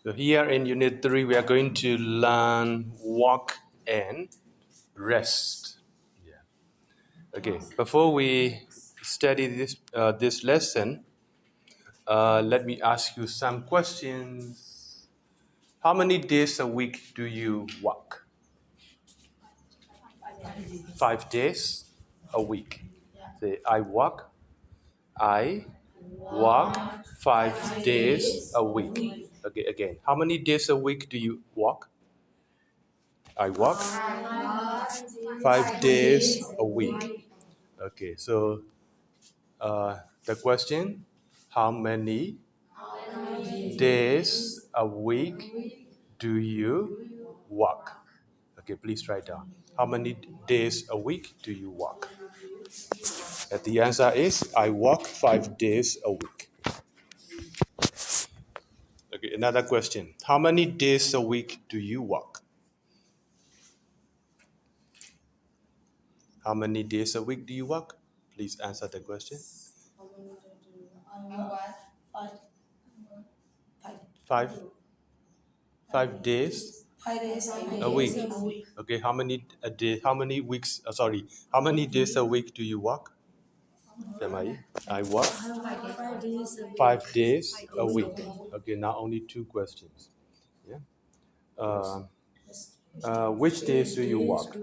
So here in Unit 3, we are going to learn walk and rest. Yeah. Okay, before we study this lesson, let me ask you some questions. How many days a week do you walk? 5 days a week. Say, I walk 5 days a week. Okay, again. How many days a week do you walk? I walk 5 days a week. Okay, so the question, how many days a week do you walk? Okay, please write down. How many days a week do you walk? And the answer is, I walk 5 days a week. Okay, another question. How many days a week do you walk? How many days a week do you walk? Please answer the question. Five. 5 days a week. Okay, how many a day? How many weeks? How many days a week do you walk? I walk 5 days a week. Okay, now only 2 questions. Yeah. Which days do you walk?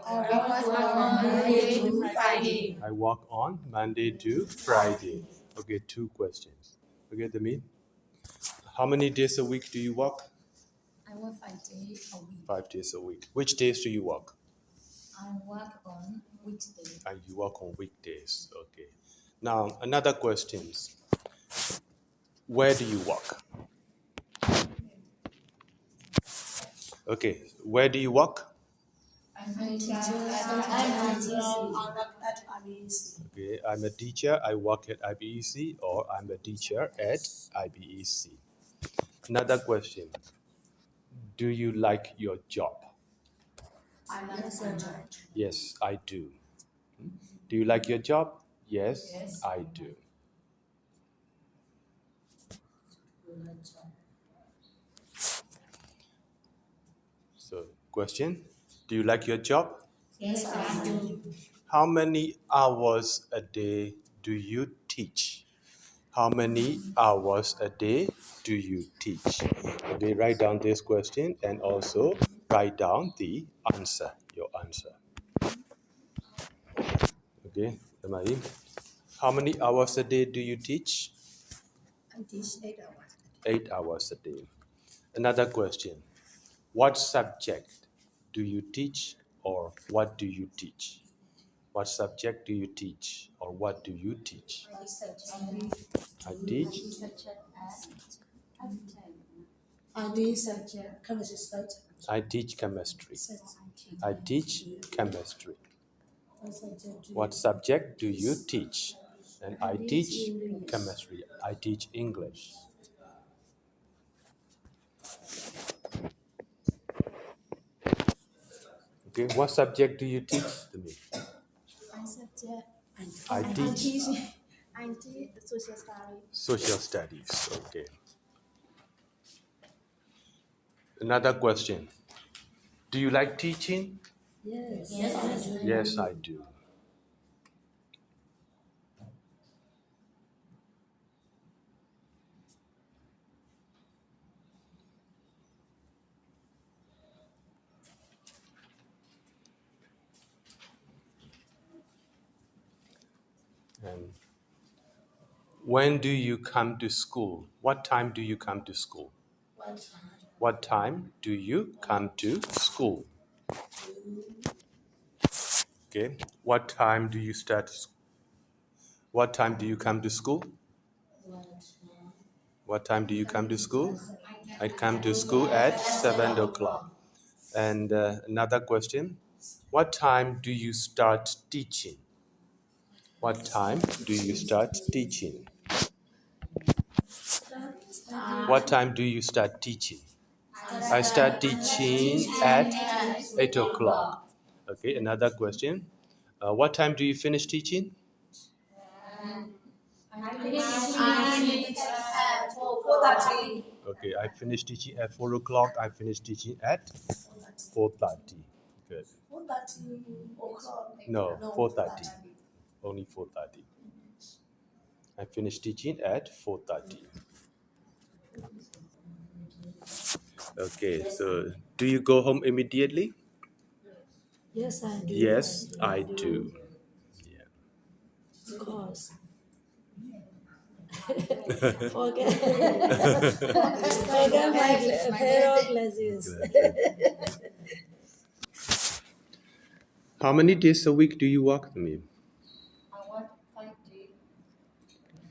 I walk on Monday to Friday. Okay, 2 questions. Okay, the mean? How many days a week do you walk? I work 5 days a week. 5 days a week. Which days do you walk? I work on weekdays. And you work on weekdays. Okay. Now, another question. Where do you work? Okay, where do you work? Okay, I'm a teacher. I work at IBEC, or I'm a teacher at IBEC. Another question. Do you like your job? Yes, I do. Do you like your job? Yes, I do. So, question. Do you like your job? Yes, I do. How many hours a day do you teach? How many hours a day do you teach? Okay, write down this question and also write down the answer, your answer. Okay, Damari, how many hours a day do you teach? I teach 8 hours. 8 hours a day. Another question. What subject do you teach, or what do you teach? What subject do you teach, or what do you teach? I teach I teach chemistry. I teach chemistry. What subject do you teach? And I teach chemistry. I teach English. Okay, what subject do you teach to me? I teach social studies. social studies. Okay. Another question. Do you like teaching? Yes. Yes, I do. And when do you come to school? What time do you come to school? What time do you come to school? Okay. What time do you start? What time do you come to school? What time do you come to school? I come to school at 7 o'clock. And another question. What time do you start teaching? What time do you start teaching? What time do you start teaching? I start teaching at 8 o'clock. Okay, another question. What time do you finish teaching? I finish at 4:30. Okay, I finished teaching at 4 o'clock. I finished teaching at 4:30. Good. 4:30 o'clock. No, 4:30. Only 4:30. I finished teaching at 4:30. Okay, so do you go home immediately? Yes, I do. Yes, I do. Yeah. Of course. Forget, forget my pair of glasses. How many days a week do you work, me? I work 5 days.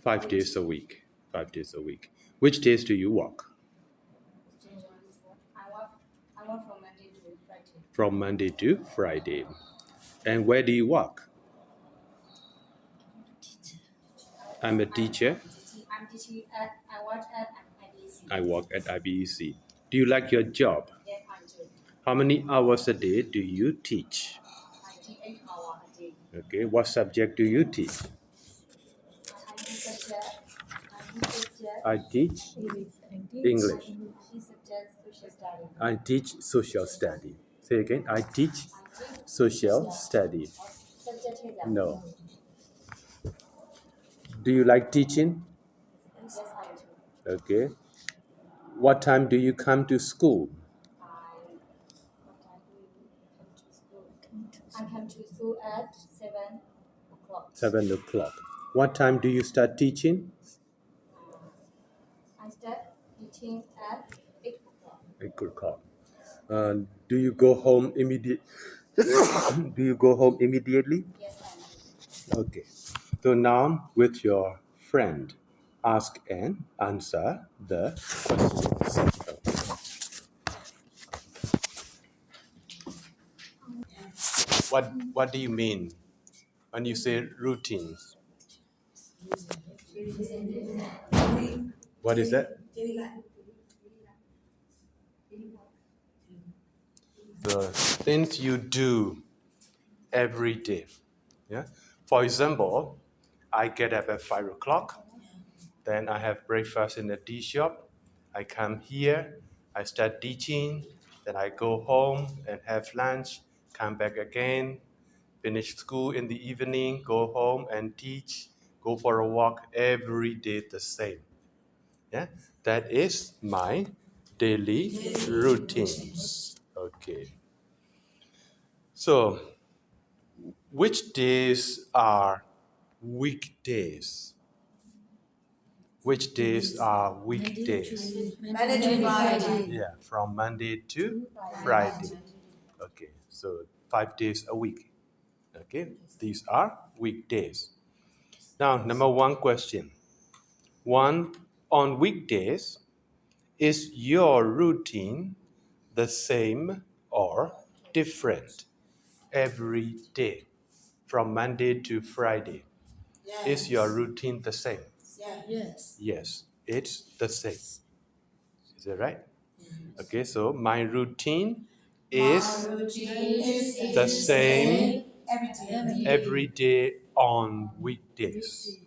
5 days a week. 5 days a week. Which days do you work? I work from Monday to Friday. From Monday to Friday. And where do you work? I'm a teacher. I'm teaching at, I work at IBEC. I work at IBEC. Do you like your job? Yes, I do. How many hours a day do you teach? I teach 8 hours a day. Okay, what subject do you teach? I teach subject. I teach subject. I teach English. I teach subject social study. I teach social study. Say again, I teach social study. Subject is No. Do you like teaching? Yes, I do. Okay. What time do you come to school? What time do you come to school? I come to school at 7 o'clock. 7 o'clock. What time do you start teaching? I start teaching at 8 o'clock. 8 o'clock. Do you go home immediately? Do you go home immediately? Yes, I do. Okay. So now with your friend, ask and answer the questions. What do you mean when you say routines? What is that? The things you do every day. Yeah. For example, I get up at 5 o'clock. Then I have breakfast in the tea shop. I come here. I start teaching. Then I go home and have lunch. Come back again. Finish school in the evening. Go home and teach. Go for a walk every day the same. Yeah, that is my daily routines. Okay. So, which days are weekdays? Which days are weekdays? Monday to Friday. Yeah, from Monday to Friday. Okay, so 5 days a week. Okay, these are weekdays. Now, number one question. One, on weekdays, is your routine the same or different every day from Monday to Friday? Yes. Is your routine the same? Yes. Yes, it's the same. Is that right? Okay, so my routine is the same every day on weekdays.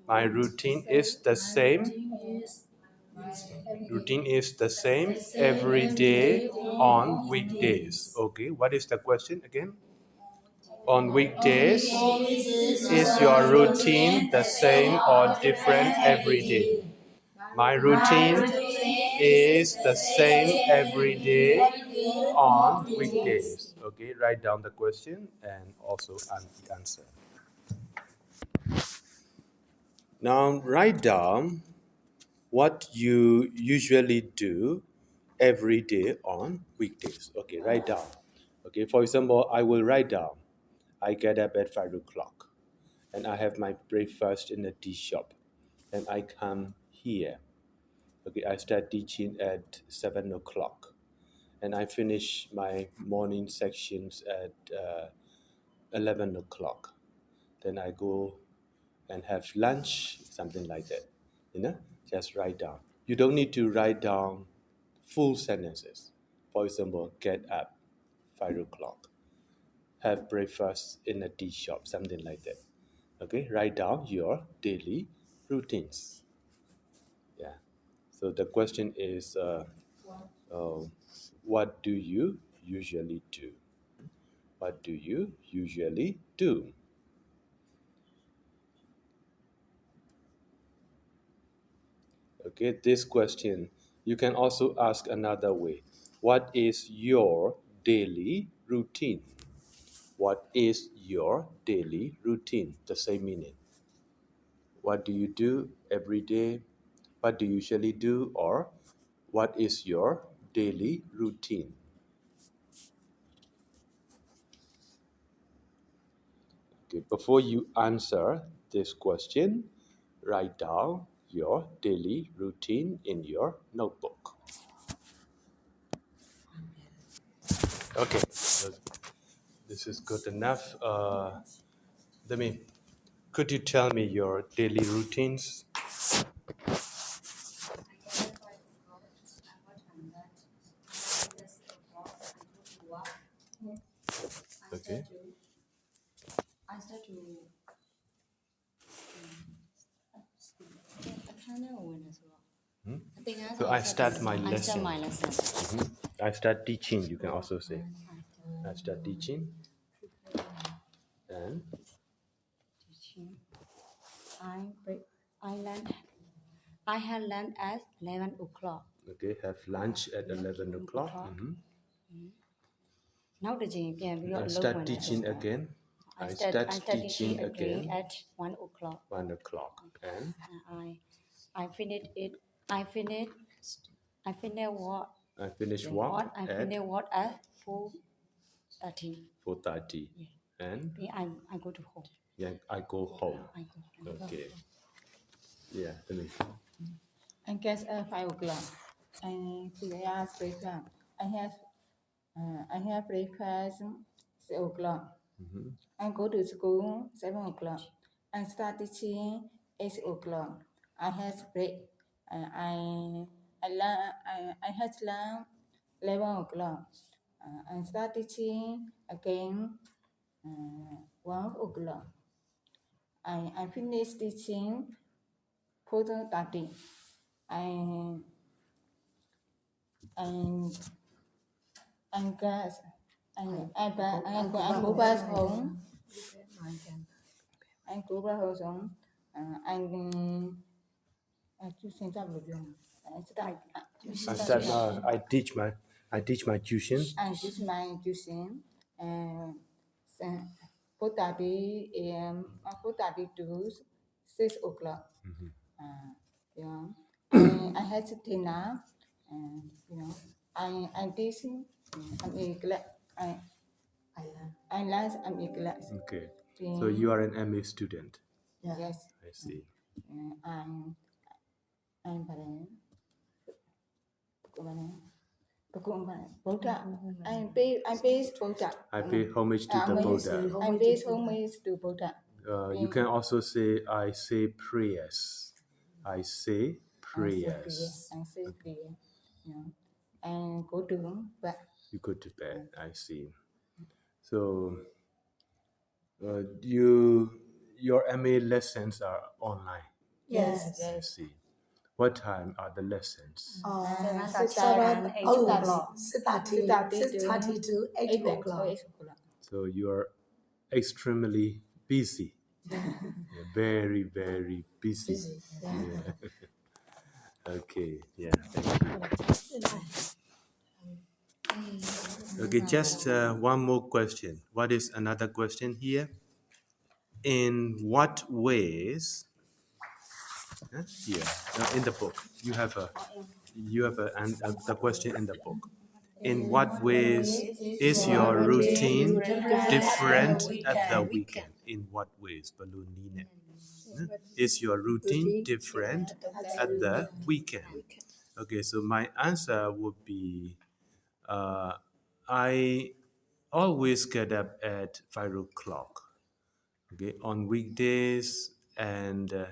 My routine is the same. Routine is the same every day on weekdays. Okay, what is the question again? On weekdays, is your routine the same or different every day? My routine is the same every day on weekdays. Okay, write down the question and also the answer. Now, write down what you usually do every day on weekdays. Okay, write down. Okay, for example, I will write down. I get up at 5 o'clock and I have my breakfast in the tea shop. And I come here. Okay, I start teaching at 7 o'clock. And I finish my morning sections at 11 o'clock. Then I go and have lunch, something like that. Just write down. You don't need to write down full sentences. For example, get up 5 o'clock, have breakfast in a tea shop, something like that. Okay, write down your daily routines. Yeah. So the question is, what do you usually do? What do you usually do? Okay, this question you can also ask another way. What is your daily routine? What is your daily routine? The same meaning. What do you do every day? What do you usually do? Or what is your daily routine? Okay, before you answer this question, write down your daily routine in your notebook. Okay, so this is good enough. Demi, could you tell me your daily routines? Okay. I start to I kind of win as well. I think So I start my I start lesson. my lesson. I start teaching, you can also say. I start teaching and Teaching. I break. I land. I had land at 11 o'clock. okay, have lunch at 11 o'clock. Now the gym. Yeah, we I got start teaching again. I start teaching again at 1 o'clock. 1 o'clock. And I finish it. I finish. I finish what? I finish work I at finish what at 4:30. 4:30. And Then I go to home. yeah, I go home. I go. Okay. Yeah, Demi. I get at 5 o'clock. I prepare breakfast. I have breakfast 6 o'clock. I go to school 7 o'clock. I start teaching 8 o'clock. I have break. I have lunch 11 o'clock. I start teaching again 1 o'clock. I finish teaching 4:30. I and anh cố ba xuống anh cố ba hồ xuống anh chú xin chào được không I teach my tuition. anh chú xin mai chú xin 4:30 a.m. 4:30 to 6 o'clock. Yeah. I had to dinner. I teach. I'm in class. I learn. I'm in class. Okay. So you are an MA student. Yes. I see. I'm Buddha. I pay Buddha. I pay homage to the Buddha. I pay homage to Buddha. You can also say, I say prayers. I say prayers. I say prayer. Yeah. And go to bed. You go to bed. I see. So, your MA lessons are online. Yes. I see. What time are the lessons? 6:30 to 8 o'clock. So you are extremely busy. Very, very busy. Yeah. Okay. Yeah. Thank you. Okay. Just one more question. What is another question here? In what ways? Here in the book, you have the question in the book. In what ways is your routine different at the weekend? In what ways, Balloon Nina? Is your routine different at the weekend? Okay, so my answer would be I always get up at 5 o'clock. Okay, on weekdays and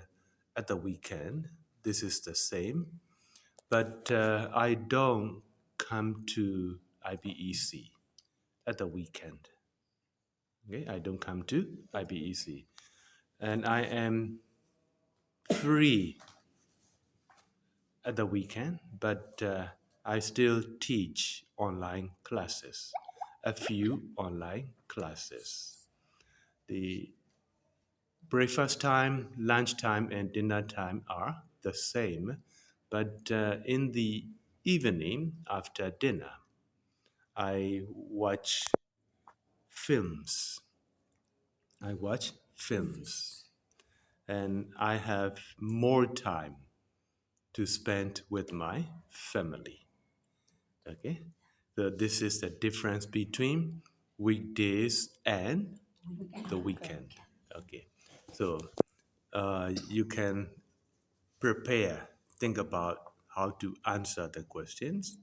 at the weekend, this is the same. But I don't come to IBEC at the weekend. Okay, I don't come to IBEC, and I am free at the weekend, but I still teach online classes, a few online classes. The breakfast time, lunch time, and dinner time are the same, but in the evening after dinner, I watch films. I watch films, and I have more time to spend with my family. Okay, so this is the difference between weekdays and the weekend. Okay, so you can prepare, think about how to answer the questions,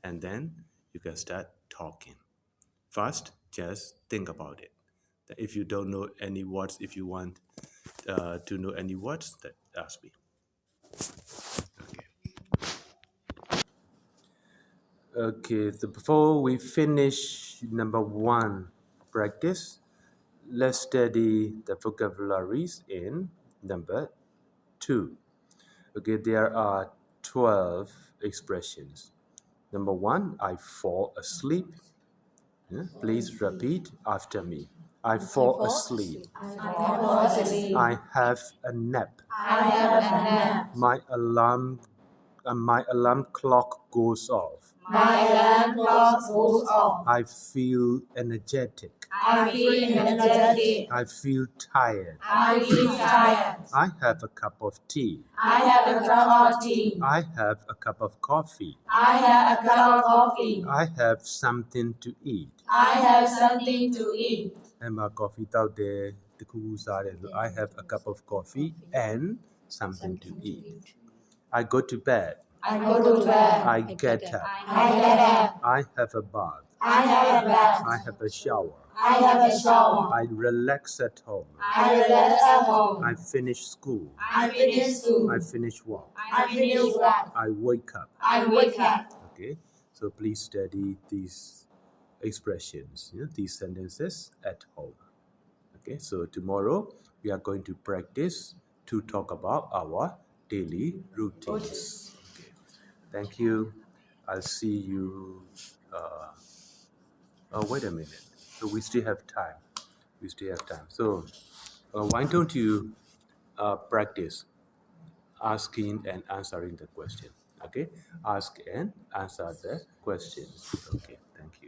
and then you can start talking. First, just think about it. If you don't know any words, if you want to know any words, then ask me. Okay, so before we finish number one practice, let's study the vocabularies in number two. Okay, there are 12 expressions. Number one, I fall asleep. Yeah, please repeat after me. I fall asleep. I have a nap. My alarm clock goes off. I feel energetic. I feel tired. I have a cup of tea. I have a cup of coffee. I have something to eat. And my coffee out there, the cool side. I have a cup of coffee and something to eat. I go to bed. I get up. I have a bath. I have a shower. I relax at home. I finish school. I finish work. I wake up. Okay, so please study these expressions, these sentences at home. Okay, so tomorrow we are going to practice to talk about our daily routines. Okay, thank you. I'll see you. Wait a minute. So we still have time. So why don't you practice asking and answering the question? Okay, ask and answer the questions. Okay, thank you.